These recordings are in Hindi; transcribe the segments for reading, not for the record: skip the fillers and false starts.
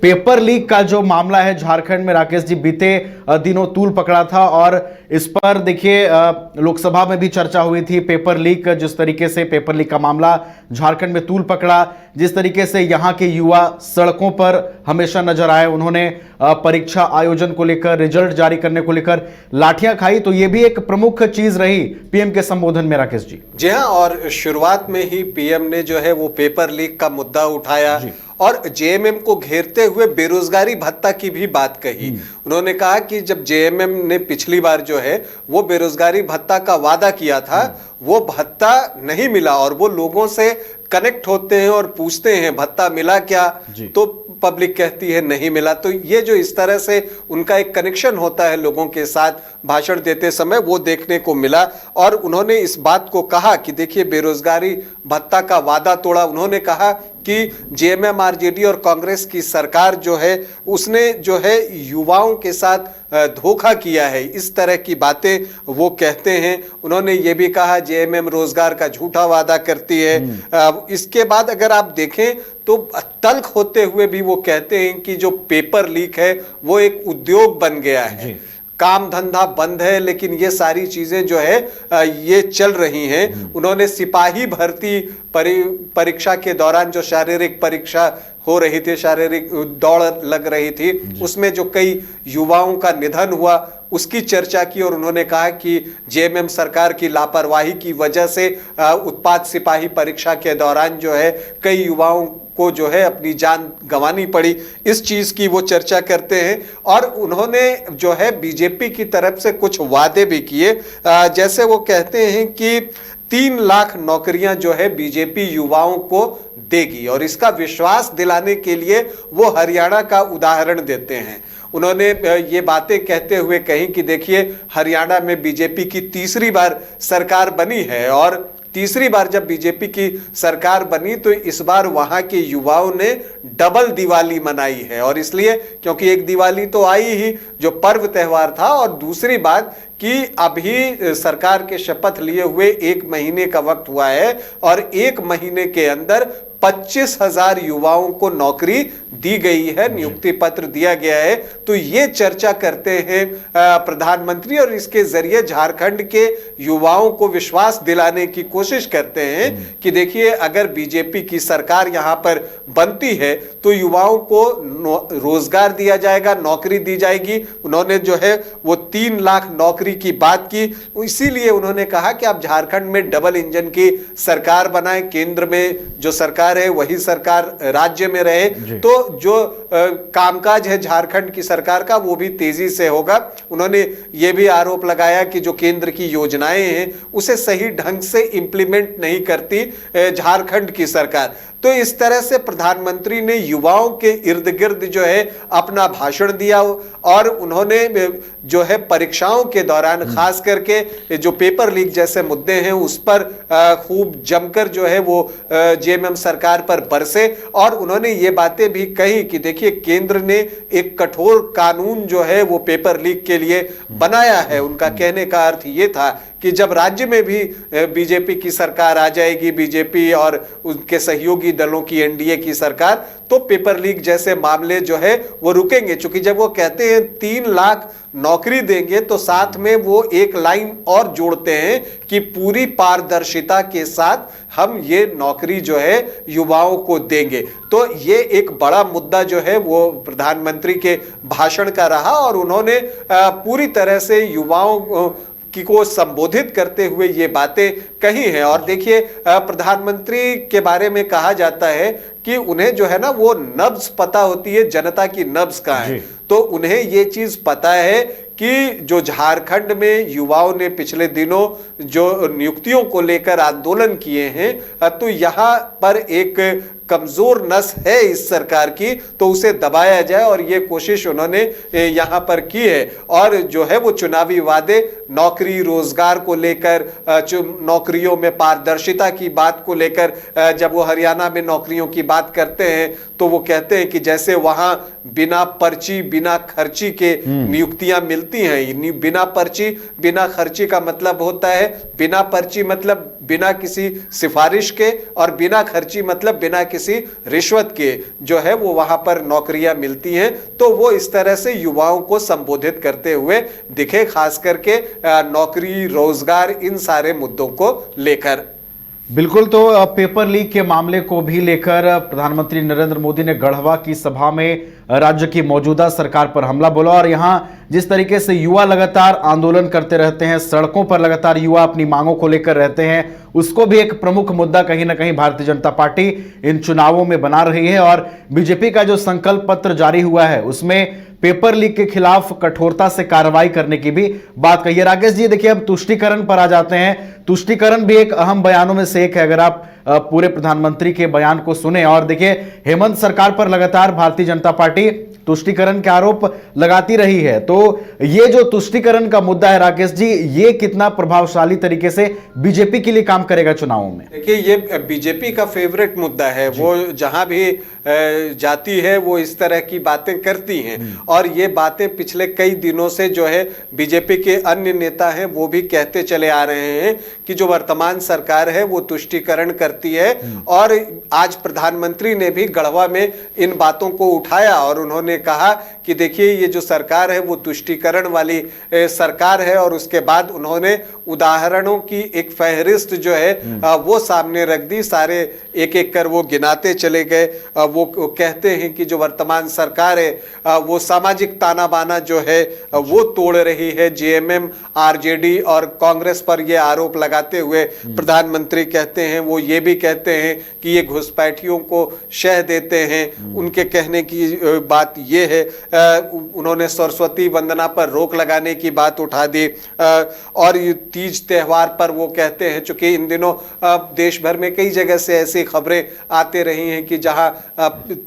पेपर लीक का जो मामला है झारखंड में, राकेश जी, बीते दिनों तूल पकड़ा था और इस पर देखिए लोकसभा में भी चर्चा हुई थी। पेपर लीक, जिस तरीके से पेपर लीक का मामला झारखंड में तूल पकड़ा, जिस तरीके से यहाँ के युवा सड़कों पर हमेशा नजर आए, उन्होंने परीक्षा आयोजन को लेकर, रिजल्ट जारी करने को लेकर लाठियां खाई, तो ये भी एक प्रमुख चीज रही पीएम के संबोधन में, राकेश जी। जी हाँ, और शुरुआत में ही पीएम ने जो है वो पेपर लीक का मुद्दा उठाया और जेएमएम को घेरते हुए बेरोजगारी भत्ता की भी बात कही। उन्होंने कहा कि जब जेएमएम ने पिछली बार जो है वो बेरोजगारी भत्ता का वादा किया था, वो भत्ता नहीं मिला और वो लोगों से कनेक्ट होते हैं और पूछते हैं भत्ता मिला क्या, तो पब्लिक कहती है नहीं मिला। तो ये जो इस तरह से उनका एक कनेक्शन होता है लोगों के साथ भाषण देते समय, वो देखने को मिला। और उन्होंने इस बात को कहा कि देखिए बेरोजगारी भत्ता का वादा तोड़ा। उन्होंने कहा कि जेएमएम, आरजेडी और कांग्रेस की सरकार जो है उसने जो है युवाओं के साथ धोखा किया है, इस तरह की बातें वो कहते हैं। उन्होंने ये भी कहा जेएमएम रोजगार का झूठा वादा करती है। इसके बाद अगर आप देखें तो तल्ख होते हुए भी वो कहते हैं कि जो पेपर लीक है वो एक उद्योग बन गया है, काम धंधा बंद है, लेकिन ये सारी चीजें जो है ये चल रही हैं। उन्होंने सिपाही भर्ती परीक्षा के दौरान जो शारीरिक परीक्षा हो रही थी, शारीरिक दौड़ लग रही थी, उसमें जो कई युवाओं का निधन हुआ उसकी चर्चा की और उन्होंने कहा कि जेएमएम सरकार की लापरवाही की वजह से उत्पाद सिपाही परीक्षा के दौरान जो है कई युवाओं को जो है अपनी जान गंवानी पड़ी। इस चीज की वो चर्चा करते हैं और उन्होंने जो है बीजेपी की तरफ से कुछ वादे भी किए। जैसे वो कहते हैं कि 3 लाख नौकरियां जो है बीजेपी युवाओं को देगी और इसका विश्वास दिलाने के लिए वो हरियाणा का उदाहरण देते हैं। उन्होंने ये बातें कहते हुए कही कि देखिए हरियाणा में बीजेपी की तीसरी बार सरकार बनी है और तीसरी बार जब बीजेपी की सरकार बनी तो इस बार वहां के युवाओं ने डबल दिवाली मनाई है। और इसलिए क्योंकि एक दिवाली तो आई ही जो पर्व त्योहार था, और दूसरी बात कि अभी सरकार के शपथ लिए हुए 1 महीने का वक्त हुआ है और 1 महीने के अंदर 25,000 युवाओं को नौकरी दी गई है, नियुक्ति पत्र दिया गया है। तो ये चर्चा करते हैं प्रधानमंत्री और इसके जरिए झारखंड के युवाओं को विश्वास दिलाने की कोशिश करते हैं कि देखिए अगर बीजेपी की सरकार यहां पर बनती है तो युवाओं को रोजगार दिया जाएगा, नौकरी दी जाएगी। उन्होंने जो है वो 3 लाख नौकरी की बात की, इसीलिए उन्होंने कहा कि आप झारखंड में डबल इंजन की सरकार बनाएं, केंद्र में जो सरकार है वही सरकार राज्य में रहे, तो जो कामकाज है झारखंड की सरकार का वो भी तेजी से होगा। उन्होंने ये भी आरोप लगाया कि जो केंद्र की योजनाएं हैं उसे सही ढंग से इंप्लीमेंट नहीं करती झारखंड की सरकार। तो इस तरह से प्रधानमंत्री ने युवाओं के इर्द गिर्द जो है अपना भाषण दिया और उन्होंने जो है परीक्षाओं के दौरान खास करके जो पेपर लीक जैसे मुद्दे हैं उस पर खूब जमकर जो है वो जेएमएम सरकार पर बरसे। और उन्होंने ये बातें भी कही कि देखिए केंद्र ने एक कठोर कानून जो है वो पेपर लीक के लिए बनाया है। उनका कहने का अर्थ ये था कि जब राज्य में भी बीजेपी की सरकार आ जाएगी, बीजेपी और उनके सहयोगी दलों की एनडीए की सरकार, तो पेपर लीक जैसे मामले जो है वो रुकेंगे। क्योंकि जब वो कहते हैं 3 लाख नौकरी देंगे तो साथ में वो एक लाइन और जोड़ते हैं कि पूरी पारदर्शिता के साथ हम ये नौकरी जो है युवाओं को देंगे। तो ये एक बड़ा मुद्दा जो है वो प्रधानमंत्री के भाषण का रहा और उन्होंने पूरी तरह से युवाओं को संबोधित करते हुए ये बातें कही हैं। और देखिए प्रधानमंत्री के बारे में कहा जाता है कि उन्हें जो है ना वो नब्ज पता होती है, जनता की नब्ज कहाँ है। तो उन्हें ये चीज पता है कि जो झारखंड में युवाओं ने पिछले दिनों जो नियुक्तियों को लेकर आंदोलन किए हैं, तो यहाँ पर एक कमजोर नस है इस सरकार की, तो उसे दबाया जाए और ये कोशिश उन्होंने यहाँ पर की है। और जो है वो चुनावी वादे नौकरी रोजगार को लेकर, नौकरियों में पारदर्शिता की बात को लेकर, जब वो हरियाणा में नौकरियों की बात करते हैं तो वो कहते हैं कि जैसे वहां बिना पर्ची बिना खर्ची के नियुक्तियां मिलती हैं। बिना पर्ची बिना खर्ची का मतलब होता है बिना पर्ची मतलब बिना किसी सिफारिश के, और बिना खर्ची मतलब बिना किसी किसी रिश्वत के जो है वो वहां पर नौकरियां मिलती हैं, तो वो इस तरह से युवाओं को संबोधित करते हुए दिखे, खास करके नौकरी, रोजगार, इन सारे मुद्दों को लेकर। बिल्कुल। तो पेपर लीक के मामले को भी लेकर प्रधानमंत्री नरेंद्र मोदी ने गढ़वा की सभा में राज्य की मौजूदा सरकार पर हमला बोला और यहां जिस तरीके से युवा लगातार आंदोलन करते रहते हैं, सड़कों पर लगातार युवा अपनी मांगों को लेकर रहते हैं, उसको भी एक प्रमुख मुद्दा कहीं ना कहीं भारतीय जनता पार्टी इन चुनावों में बना रही है। और बीजेपी का जो संकल्प पत्र जारी हुआ है उसमें पेपर लीक के खिलाफ कठोरता से कार्रवाई करने की भी बात कही है। राकेश जी, देखिए अब तुष्टीकरण पर आ जाते हैं। तुष्टीकरण भी एक अहम बयानों में से एक है। अगर आप पूरे प्रधानमंत्री के बयान को सुने और देखिए, हेमंत सरकार पर लगातार भारतीय जनता पार्टी तुष्टीकरण के आरोप लगाती रही है, तो ये जो तुष्टीकरण का मुद्दा है राकेश जी, ये कितना प्रभावशाली तरीके से बीजेपी के लिए काम करेगा चुनावों में? देखिए, ये बीजेपी का फेवरेट मुद्दा है। वो जहां भी जाती है वो इस तरह की बातें करती हैं और ये बातें पिछले कई दिनों से जो है बीजेपी के अन्य नेता हैं वो भी कहते चले आ रहे हैं कि जो वर्तमान सरकार है वो तुष्टीकरण करती है। और आज प्रधानमंत्री ने भी गढ़वा में इन बातों को उठाया और उन्होंने कहा कि देखिए, ये जो सरकार है वो तुष्टीकरण वाली सरकार है। और उसके बाद उन्होंने उदाहरणों की एक फहरिस्त जो है वो सामने रख दी। सारे एक एक कर वो गिनाते चले गए। वो कहते हैं कि जो वर्तमान सरकार है वो सामाजिक ताना बाना जो है वो तोड़ रही है। जेएमएम, आरजेडी और कांग्रेस पर ये आरोप लगाते हुए प्रधानमंत्री कहते हैं, वो ये भी कहते हैं कि ये घुसपैठियों को शह देते हैं। उनके कहने की बात ये है, उन्होंने सरस्वती वंदना पर रोक लगाने की बात उठा दी। और ये तीज त्योहार पर वो कहते हैं, चूंकि इन दिनों देश भर में कई जगह से ऐसी खबरें आते रही हैं कि जहां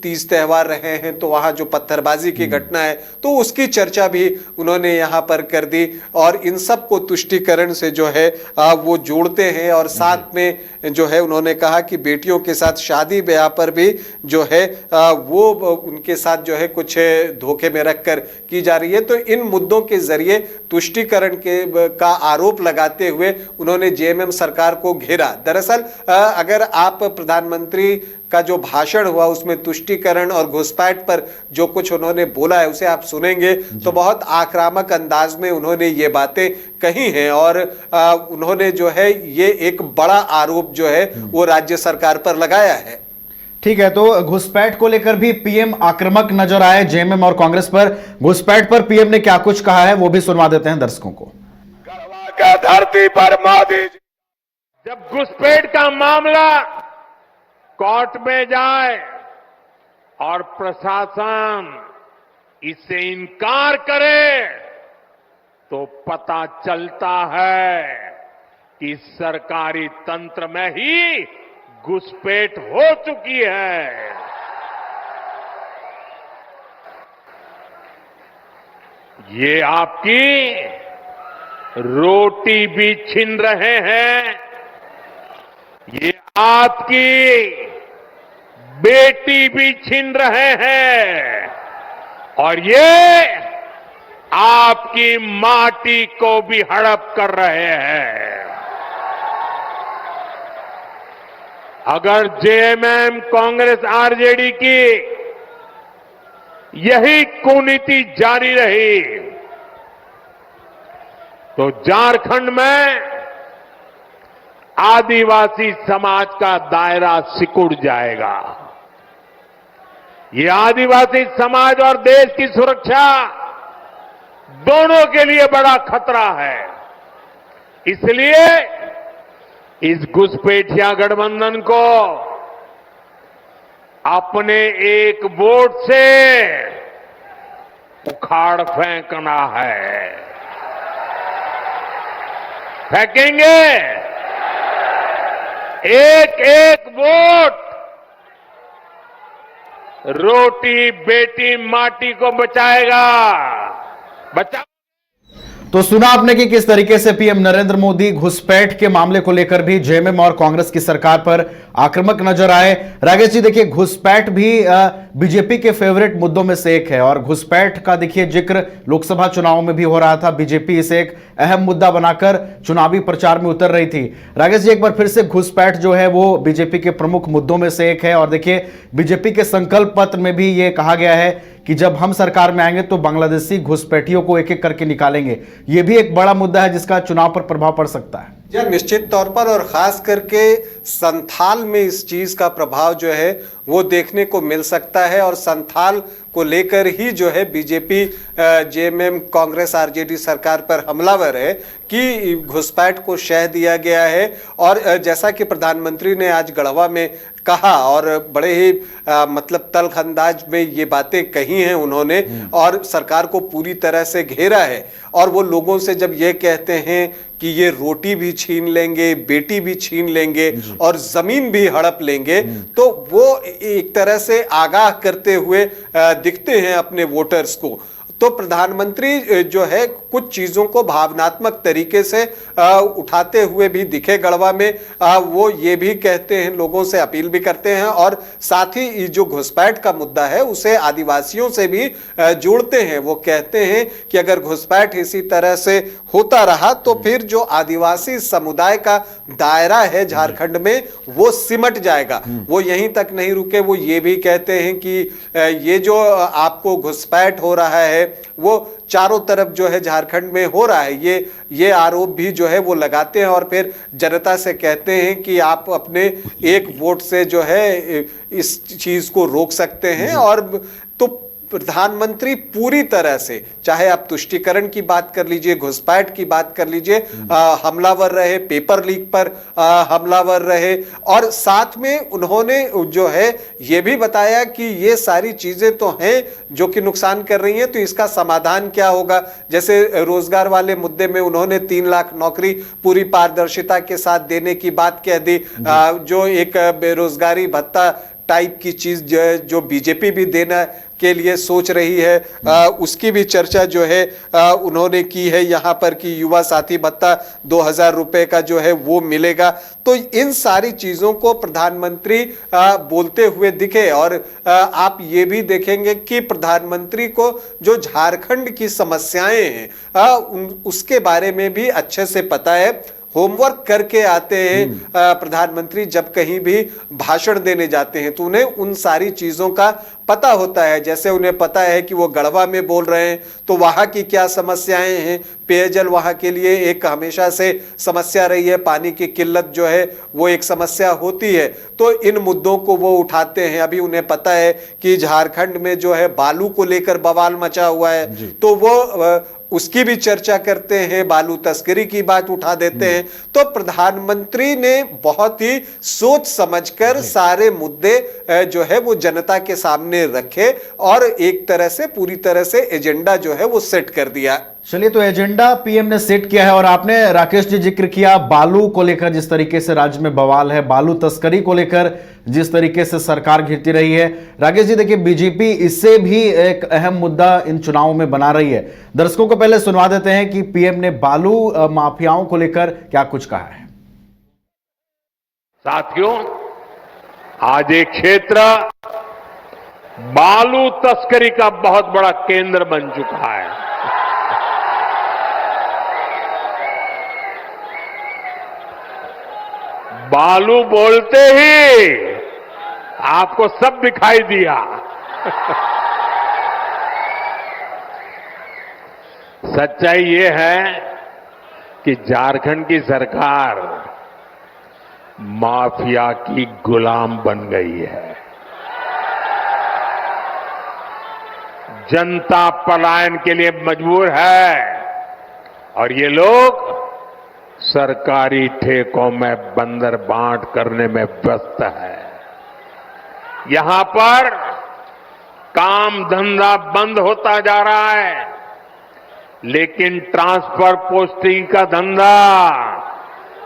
तीज त्योहार रहे हैं तो वहां जो पत्थरबाजी की घटना है तो उसकी चर्चा भी उन्होंने यहां पर कर दी। और इन सब को तुष्टीकरण से जो है वो जोड़ते हैं। और साथ में जो है उन्होंने कहा कि बेटियों के साथ शादी ब्याह पर भी जो है वो उनके साथ जो है कुछ धोखे में रखकर की जा रही है। तो इन मुद्दों के जरिए तुष्टीकरण का आरोप लगाते हुए उन्होंने जेएमएम सरकार को घेरा। दरअसल अगर आप प्रधानमंत्री का जो भाषण हुआ उसमें तुष्टीकरण और घुसपैठ पर जो कुछ उन्होंने बोला है उसे आप सुनेंगे तो बहुत आक्रामक अंदाज में उन्होंने ये बातें कही हैं। और उन्होंने जो है ये एक बड़ा आरोप जो है वो राज्य सरकार पर लगाया है। ठीक है, तो घुसपैठ को लेकर भी पीएम आक्रामक नजर आए जेएमएम और कांग्रेस पर। घुसपैठ पर पीएम ने क्या कुछ कहा है वो भी सुनवा देते हैं दर्शकों को। गढ़वा का धरती पर मोदी जब घुसपैठ का मामला कोर्ट में जाए और प्रशासन इससे इनकार करे तो पता चलता है कि सरकारी तंत्र में ही घुसपैठ हो चुकी है। ये आपकी रोटी भी छीन रहे हैं, ये आपकी बेटी भी छीन रहे हैं और ये आपकी माटी को भी हड़प कर रहे हैं। अगर जेएमएम, कांग्रेस, आरजेडी की यही कुनीति जारी रही तो झारखंड में आदिवासी समाज का दायरा सिकुड़ जाएगा। ये आदिवासी समाज और देश की सुरक्षा दोनों के लिए बड़ा खतरा है। इसलिए इस घुसपैठिया गठबंधन को अपने एक वोट से उखाड़ फेंकना है। फेंकेंगे। एक एक वोट रोटी, बेटी, माटी को बचाएगा। तो सुना आपने कि किस तरीके से पीएम नरेंद्र मोदी घुसपैठ के मामले को लेकर भी जेएमएम और कांग्रेस की सरकार पर आक्रामक नजर आए। राकेश जी, देखिए घुसपैठ भी बीजेपी के फेवरेट मुद्दों में से एक है और घुसपैठ का देखिए जिक्र लोकसभा चुनाव में भी हो रहा था। बीजेपी इसे एक अहम मुद्दा बनाकर चुनावी प्रचार में उतर रही थी। राकेश जी, एक बार फिर से घुसपैठ जो है वो बीजेपी के प्रमुख मुद्दों में से एक है और देखिए बीजेपी के संकल्प पत्र में भी ये कहा गया है कि जब हम सरकार में आएंगे तो बांग्लादेशी घुसपैठियों को एक एक करके निकालेंगे। यह भी एक बड़ा मुद्दा है जिसका चुनाव पर प्रभाव पड़ सकता है। या निश्चित तौर पर, और खास करके संथाल में इस चीज का प्रभाव जो है वो देखने को मिल सकता है। और संथाल को लेकर ही जो है बीजेपी जेएमएम कांग्रेस आरजेडी सरकार पर हमलावर है कि घुसपैठ को शह दिया गया है। और जैसा कि प्रधानमंत्री ने आज गढ़वा में कहा और बड़े ही मतलब तल्ख अंदाज में ये बातें कही हैं उन्होंने, और सरकार को पूरी तरह से घेरा है। और वो लोगों से जब ये कहते हैं कि ये रोटी भी छीन लेंगे, बेटी भी छीन लेंगे और जमीन भी हड़प लेंगे, तो वो एक तरह से आगाह करते हुए दिखते हैं अपने वोटर्स को। तो प्रधानमंत्री जो है कुछ चीजों को भावनात्मक तरीके से उठाते हुए भी दिखे गढ़वा में। वो ये भी कहते हैं, लोगों से अपील भी करते हैं और साथ ही जो घुसपैठ का मुद्दा है उसे आदिवासियों से भी जोड़ते हैं। वो कहते हैं कि अगर घुसपैठ इसी तरह से होता रहा तो फिर जो आदिवासी समुदाय का दायरा है झारखंड में वो सिमट जाएगा। वो यहीं तक नहीं रुके, वो ये भी कहते हैं कि ये जो आपको घुसपैठ हो रहा है वो चारों तरफ जो है झारखंड में हो रहा है। ये आरोप भी जो है वो लगाते हैं और फिर जनता से कहते हैं कि आप अपने एक वोट से जो है इस चीज को रोक सकते हैं। और तो प्रधानमंत्री पूरी तरह से, चाहे आप तुष्टीकरण की बात कर लीजिए, घुसपैठ की बात कर लीजिए, हमलावर रहे, पेपर लीक पर हमलावर रहे। और साथ में उन्होंने जो है ये भी बताया कि ये सारी चीजें तो हैं जो कि नुकसान कर रही हैं, तो इसका समाधान क्या होगा। जैसे रोजगार वाले मुद्दे में उन्होंने 3 लाख नौकरी पूरी पारदर्शिता के साथ देने की बात कह दी। जो एक बेरोजगारी भत्ता टाइप की चीज जो बीजेपी भी देना के लिए सोच रही है, उसकी भी चर्चा जो है उन्होंने की है यहाँ पर कि युवा साथी भत्ता 2000 रुपए का जो है वो मिलेगा। तो इन सारी चीजों को प्रधानमंत्री बोलते हुए दिखे। और आप ये भी देखेंगे कि प्रधानमंत्री को जो झारखंड की समस्याएं हैं उसके बारे में भी अच्छे से पता है। होमवर्क करके आते हैं प्रधानमंत्री, जब कहीं भी भाषण देने जाते हैं तो उन्हें उन सारी चीजों का पता होता है। जैसे उन्हें पता है कि वो गढ़वा में बोल रहे हैं तो वहां की क्या समस्याएं हैं। पेयजल वहां के लिए एक हमेशा से समस्या रही है, पानी की किल्लत जो है वो एक समस्या होती है। तो इन मुद्दों को वो उठाते हैं। अभी उन्हें पता है कि झारखंड में जो है बालू को लेकर बवाल मचा हुआ है, तो वो उसकी भी चर्चा करते हैं, बालू तस्करी की बात उठा देते हैं। तो प्रधानमंत्री ने बहुत ही सोच समझकर सारे मुद्दे जो है वो जनता के सामने रखे और एक तरह से पूरी तरह से एजेंडा जो है वो सेट कर दिया। चलिए, तो एजेंडा पीएम ने सेट किया है। और आपने राकेश जी जिक्र किया बालू को लेकर जिस तरीके से राज्य में बवाल है, बालू तस्करी को लेकर जिस तरीके से सरकार घिरती रही है। राकेश जी, देखिए बीजेपी इससे भी एक अहम मुद्दा इन चुनावों में बना रही है। दर्शकों को पहले सुनवा देते हैं कि पीएम ने बालू माफियाओं को लेकर क्या कुछ कहा है। साथियों, आज एक क्षेत्र बालू तस्करी का बहुत बड़ा केंद्र बन चुका है। बालू बोलते ही आपको सब दिखाई दिया। सच्चाई ये है कि झारखंड की सरकार माफिया की गुलाम बन गई है। जनता पलायन के लिए मजबूर है और ये लोग सरकारी ठेकों में बंदर बांट करने में व्यस्त है। यहां पर काम धंधा बंद होता जा रहा है, लेकिन ट्रांसफर पोस्टिंग का धंधा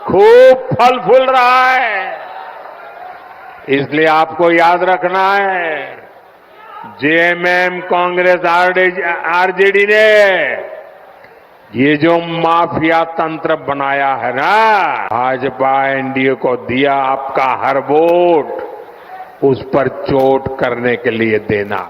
खूब फल फूल रहा है। इसलिए आपको याद रखना है, जेएमएम कांग्रेस आरजेडी ने ये जो माफिया तंत्र बनाया है ना, भाजपा एनडीए को दिया आपका हर वोट उस पर चोट करने के लिए देना।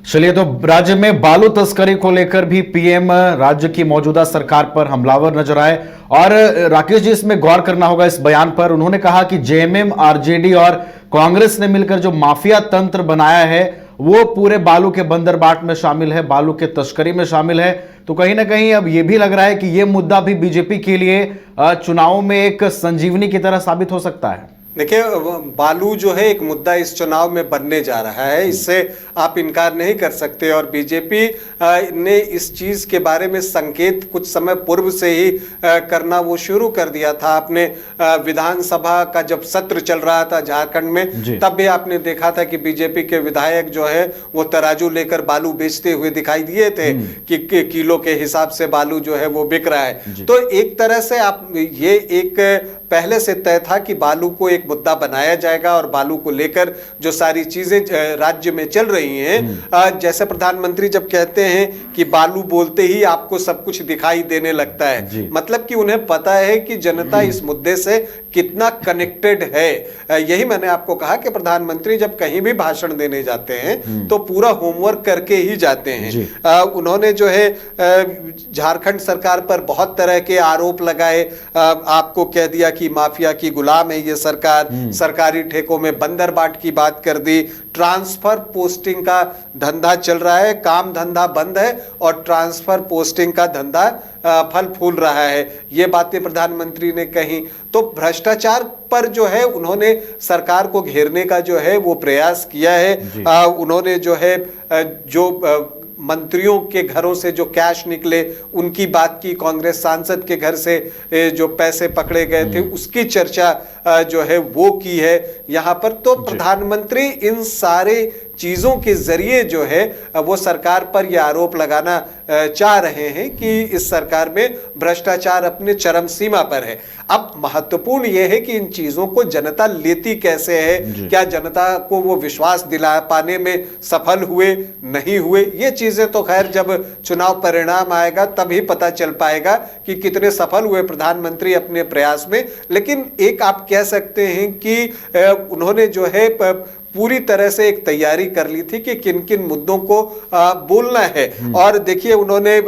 चलिए, तो राज्य में बालू तस्करी को लेकर भी पीएम राज्य की मौजूदा सरकार पर हमलावर नजर आए और राकेश जी, इसमें गौर करना होगा इस बयान पर। उन्होंने कहा कि जेएमएम, आरजेडी और कांग्रेस ने मिलकर जो माफिया तंत्र बनाया है वो पूरे बालू के बंदरबाट में शामिल है, बालू के तस्करी में शामिल है। तो कहीं ना कहीं अब यह भी लग रहा है कि यह मुद्दा भी बीजेपी के लिए चुनाव में एक संजीवनी की तरह साबित हो सकता है। देखिए, बालू जो है एक मुद्दा इस चुनाव में बनने जा रहा है, इससे आप इनकार नहीं कर सकते। और बीजेपी ने इस चीज के बारे में संकेत कुछ समय पूर्व से ही करना वो शुरू कर दिया था। आपने विधानसभा का जब सत्र चल रहा था झारखंड में, तब भी आपने देखा था कि बीजेपी के विधायक जो है वो तराजू लेकर बालू बेचते हुए दिखाई दिए थे कि किलो के हिसाब से बालू जो है वो बिक रहा है। तो एक तरह से आप ये एक पहले से तय था कि बालू को एक मुद्दा बनाया जाएगा और बालू को लेकर जो सारी चीजें राज्य में चल रही हैं, जैसे प्रधानमंत्री जब कहते हैं कि बालू बोलते ही आपको सब कुछ दिखाई देने लगता है, मतलब कि उन्हें पता है कि जनता इस मुद्दे से कितना कनेक्टेड है। यही मैंने आपको कहा कि प्रधानमंत्री जब कहीं भी भाषण देने जाते हैं तो पूरा होमवर्क करके ही जाते हैं। उन्होंने जो है झारखंड सरकार पर बहुत तरह के आरोप लगाए, आपको कह दिया कि माफिया की गुलाम है ये सरकार, सरकारी ठेकों में बंदरबाट की बात कर दी, ट्रांसफर पोस्टिंग का धंधा चल रहा है, काम धंधा बंद है और ट्रांसफर पोस्टिंग का धंधा फल फूल रहा है, ये बातें प्रधानमंत्री ने कही। तो भ्रष्टाचार पर जो है उन्होंने सरकार को घेरने का जो है वो प्रयास किया है। उन्होंने जो है जो मंत्रियों के घरों से जो कैश निकले उनकी बात की, कांग्रेस सांसद के घर से जो पैसे पकड़े गए थे उसकी चर्चा जो है वो की है यहां पर। तो प्रधानमंत्री इन सारे चीजों के जरिए जो है वो सरकार पर यह आरोप लगाना चाह रहे हैं कि इस सरकार में भ्रष्टाचार अपने चरम सीमा पर है। अब महत्वपूर्ण यह है कि इन चीजों को जनता लेती कैसे है, क्या जनता को वो विश्वास दिला पाने में सफल हुए नहीं हुए, ये चीजें तो खैर जब चुनाव परिणाम आएगा तभी पता चल पाएगा कि कितने सफल हुए प्रधानमंत्री अपने प्रयास में। लेकिन एक आप कह सकते हैं कि उन्होंने जो है पूरी तरह से एक तैयारी कर ली थी कि किन किन मुद्दों को बोलना है। और देखिए, उन्होंने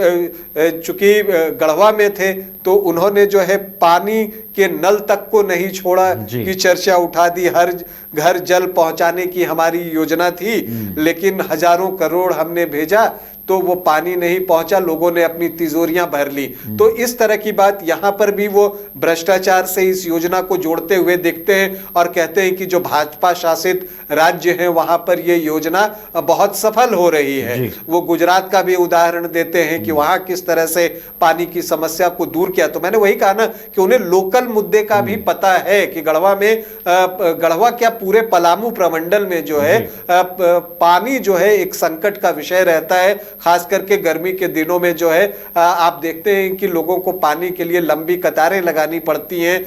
चूंकि गढ़वा में थे तो उन्होंने जो है पानी के नल तक को नहीं छोड़ा कि चर्चा उठा दी। हर घर जल पहुंचाने की हमारी योजना थी, लेकिन हजारों करोड़ हमने भेजा तो वो पानी नहीं पहुंचा, लोगों ने अपनी तिजोरियां भर ली। तो इस तरह की बात यहां पर भी वो भ्रष्टाचार से इस योजना को जोड़ते हुए देखते हैं और कहते हैं कि जो भाजपा शासित राज्य हैं वहां पर ये योजना बहुत सफल हो रही है। वो गुजरात का भी उदाहरण देते हैं कि वहां किस तरह से पानी की समस्या को दूर किया। तो मैंने वही कहा ना कि उन्हें लोकल मुद्दे का भी पता है कि गढ़वा क्या पूरे पलामू प्रमंडल में जो है पानी जो है एक संकट का विषय रहता है। खास करके गर्मी के दिनों में जो है आप देखते हैं कि लोगों को पानी के लिए लंबी कतारें लगानी पड़ती हैं,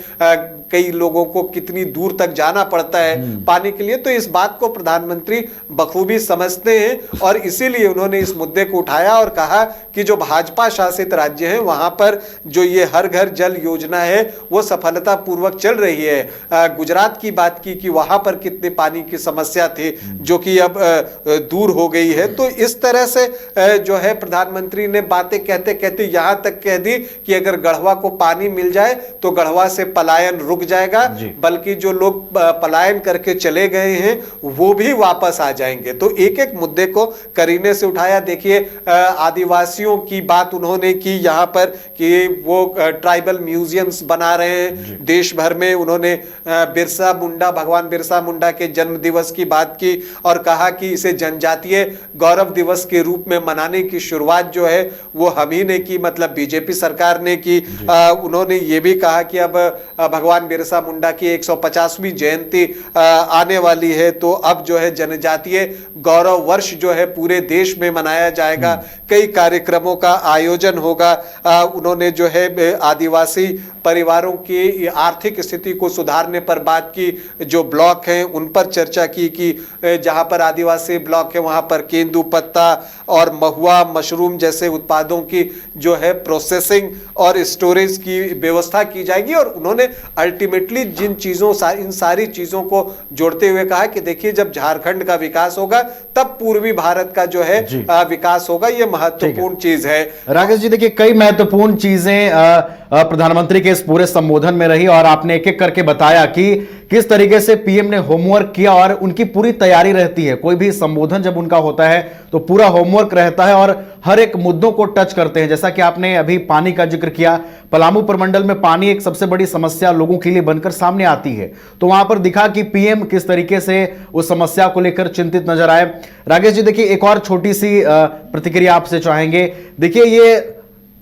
कई लोगों को कितनी दूर तक जाना पड़ता है पानी के लिए। तो इस बात को प्रधानमंत्री बखूबी समझते हैं और इसीलिए उन्होंने इस मुद्दे को उठाया और कहा कि जो भाजपा शासित राज्य हैं वहां पर जो ये हर घर जल योजना है वो सफलतापूर्वक चल रही है। गुजरात की बात की कि वहां पर कितने पानी की समस्या थी जो कि अब दूर हो गई है। तो इस तरह से जो है प्रधानमंत्री ने बातें कहते कहते यहां तक कह दी कि अगर गढ़वा को पानी मिल जाए तो गढ़वा से पलायन रुक जाएगा, बल्कि जो लोग पलायन करके चले गए हैं वो भी वापस आ जाएंगे। तो एक एक मुद्दे को करीने से उठाया। देखिए, आदिवासियों की बात उन्होंने की यहां पर कि वो ट्राइबल म्यूजियम्स बना रहे हैं देश भर में। उन्होंने बिरसा मुंडा, भगवान बिरसा मुंडा के जन्म दिवस की बात की और कहा कि इसे जनजातीय गौरव दिवस के रूप में मनाने की शुरुआत जो है वो हम ही ने की, मतलब बीजेपी सरकार ने की। उन्होंने ये भी कहा कि अब भगवान बिरसा मुंडा की 150वीं जयंती आने वाली है तो अब जो है जनजातीय गौरव वर्ष जो है पूरे देश में मनाया जाएगा, कई कार्यक्रमों का आयोजन होगा। उन्होंने जो है आदिवासी परिवारों की आर्थिक स्थिति को सुधारने पर बात की, जो ब्लॉक हैं उन पर चर्चा की कि जहां पर आदिवासी ब्लॉक है वहां पर केंदू पत्ता और महुआ मशरूम जैसे उत्पादों की जो है प्रोसेसिंग और स्टोरेज की व्यवस्था की जाएगी। और उन्होंने अल्टीमेटली इन सारी चीजों को जोड़ते हुए कहा कि देखिए, जब झारखंड का विकास होगा तब पूर्वी भारत का जो है विकास होगा। ये महत्वपूर्ण चीज है। राकेश जी, देखिए कई महत्वपूर्ण चीजें प्रधानमंत्री के इस पूरे संबोधन में रही और आपने एक एक करके बताया कि किस तरीके से पीएम ने होमवर्क किया और उनकी पूरी तैयारी रहती है। कोई भी संबोधन जब उनका होता है तो पूरा होमवर्क रहता है और हर एक मुद्दों को टच करते हैं। जैसा कि आपने अभी पानी का जिक्र किया, पलामू प्रमंडल में पानी एक सबसे बड़ी समस्या लोगों के लिए बनकर सामने आती है, तो वहां पर दिखा कि पीएम किस तरीके से उस समस्या को लेकर चिंतित नजर आए। राकेश जी, देखिए एक और छोटी सी प्रतिक्रिया आपसे चाहेंगे। देखिए, ये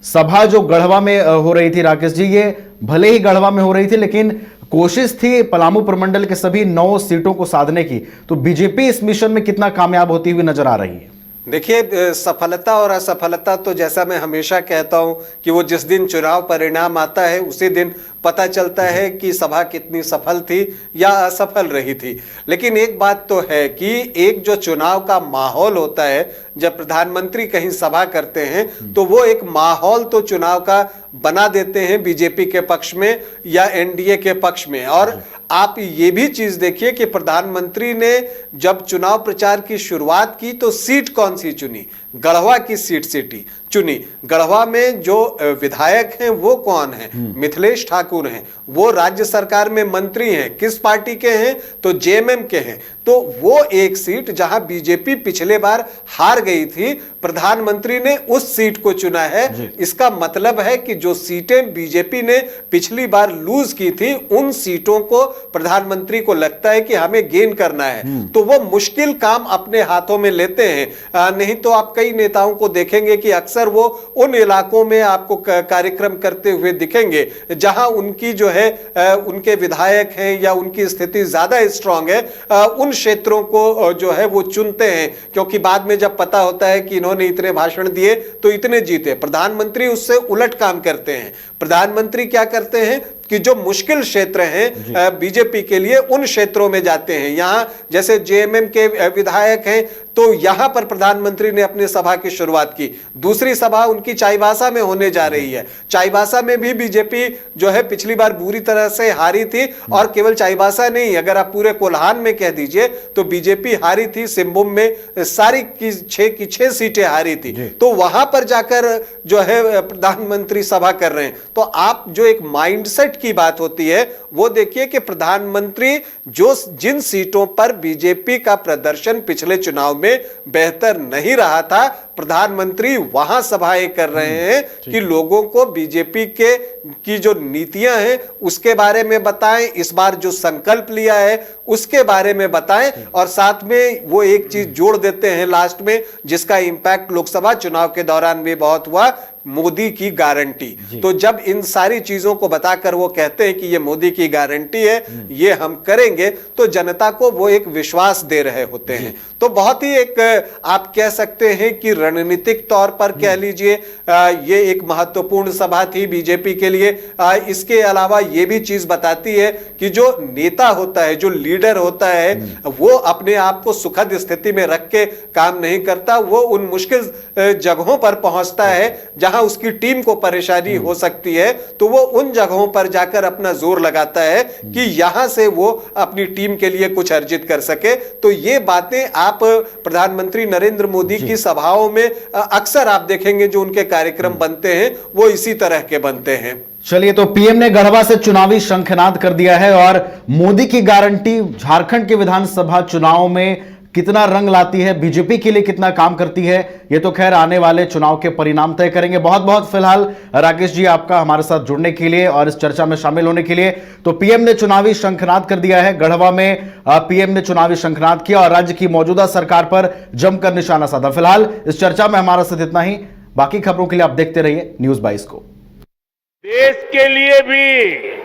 सभा जो गढ़वा में हो रही थी राकेश जी, ये भले ही गढ़वा में हो रही थी लेकिन कोशिश थी पलामू प्रमंडल के सभी 9 सीटों को साधने की। तो बीजेपी इस मिशन में कितना कामयाब होती हुई नजर आ रही है? देखिए, सफलता और असफलता तो जैसा मैं हमेशा कहता हूं कि वो जिस दिन चुनाव परिणाम आता है उसी दिन पता चलता है कि सभा कितनी सफल थी या असफल रही थी। लेकिन एक बात तो है कि एक जो चुनाव का माहौल होता है, जब प्रधानमंत्री कहीं सभा करते हैं तो वो एक माहौल तो चुनाव का बना देते हैं बीजेपी के पक्ष में या एनडीए के पक्ष में। और आप ये भी चीज देखिए कि प्रधानमंत्री ने जब चुनाव प्रचार की शुरुआत की तो सीट कौन सी चुनी? गढ़वा की सीट चुनी। गढ़वा में जो विधायक हैं वो कौन हैं? मिथिलेश ठाकुर हैं। वो राज्य सरकार में मंत्री हैं। किस पार्टी के हैं? तो जेएमएम के हैं। तो वो एक सीट जहां बीजेपी पिछले बार हार गई थी, प्रधानमंत्री ने उस सीट को चुना है। इसका मतलब है कि जो सीटें बीजेपी ने पिछली बार लूज की थी, उन सीटों को प्रधानमंत्री को लगता है कि हमें गेन करना है, तो वो मुश्किल काम अपने हाथों में लेते हैं। नहीं तो आप कई नेताओं को देखेंगे कि अक्सर वो उन इलाकों में आपको कार्यक्रम करते हुए दिखेंगे जहां उनकी जो है उनके विधायक हैं या उनकी स्थिति ज्यादा स्ट्रांग है, उन क्षेत्रों को जो है वो चुनते हैं, क्योंकि बाद में जब पता होता है कि इन्होंने इतने भाषण दिए तो इतने जीते। प्रधानमंत्री उससे उलट काम करते हैं। प्रधानमंत्री क्या करते हैं कि जो मुश्किल क्षेत्र हैं बीजेपी के लिए, उन क्षेत्रों में जाते हैं। यहां जैसे जेएमएम के विधायक हैं तो यहां पर प्रधानमंत्री ने अपनी सभा की शुरुआत की। दूसरी सभा उनकी चाईबासा में होने जा रही है। चाईबासा में भी बीजेपी जो है पिछली बार बुरी तरह से हारी थी, और केवल चाईबासा नहीं, अगर आप पूरे कोल्हान में कह दीजिए तो बीजेपी हारी थी। सिंहभूम में सारी की 6 सीटें हारी थी। तो वहां पर जाकर जो है प्रधानमंत्री सभा कर रहे हैं। तो आप जो एक माइंडसेट की बात होती है वो देखिए कि प्रधानमंत्री जिन सीटों पर बीजेपी का प्रदर्शन पिछले चुनाव में बेहतर नहीं रहा था, प्रधानमंत्री वहां सभाएं कर रहे हैं कि लोगों को बीजेपी की जो नीतियां हैं उसके बारे में बताएं, इस बार जो संकल्प लिया है उसके बारे में बताएं, और साथ में वो एक चीज जोड़ देते हैं लास्ट में, जिसका इंपैक्ट लोकसभा चुनाव के दौरान भी बहुत हुआ, मोदी की गारंटी। तो जब इन सारी चीजों को बताकर वो कहते हैं कि ये मोदी की गारंटी है, ये हम करेंगे, तो जनता को वो एक विश्वास दे रहे होते हैं। तो बहुत ही एक आप कह सकते हैं कि रणनीतिक तौर पर कह लीजिए ये एक महत्वपूर्ण सभा थी बीजेपी के लिए। इसके अलावा ये भी चीज बताती है कि जो नेता होता है, जो लीडर होता है, वो अपने आप को सुखद स्थिति में रख के काम नहीं करता। वो उन मुश्किल जगहों पर पहुंचता है जहां उसकी टीम को परेशानी हो सकती है, तो वो उन जगहों पर जाकर अपना जोर लगाता है कि यहां से वो अपनी टीम के लिए कुछ अर्जित कर सके। तो ये बातें आप प्रधानमंत्री नरेंद्र मोदी की सभाओं में अक्सर आप देखेंगे जो उनके कार्यक्रम बनते हैं वो इसी तरह के बनते हैं। चलिए, तो पीएम ने गढ़वा से चुनावी शंखनाद कर दिया है और मोदी की गारंटी झारखंड के विधानसभा चुनाव में कितना रंग लाती है, बीजेपी के लिए कितना काम करती है, ये तो खैर आने वाले चुनाव के परिणाम तय करेंगे। बहुत बहुत फिलहाल राकेश जी आपका हमारे साथ जुड़ने के लिए और इस चर्चा में शामिल होने के लिए। तो पीएम ने चुनावी शंखनाद कर दिया है, गढ़वा में पीएम ने चुनावी शंखनाद किया और राज्य की मौजूदा सरकार पर जमकर निशाना साधा। फिलहाल इस चर्चा में हमारा साथ इतना ही। बाकी खबरों के लिए आप देखते रहिए News 22 को। देश के लिए भी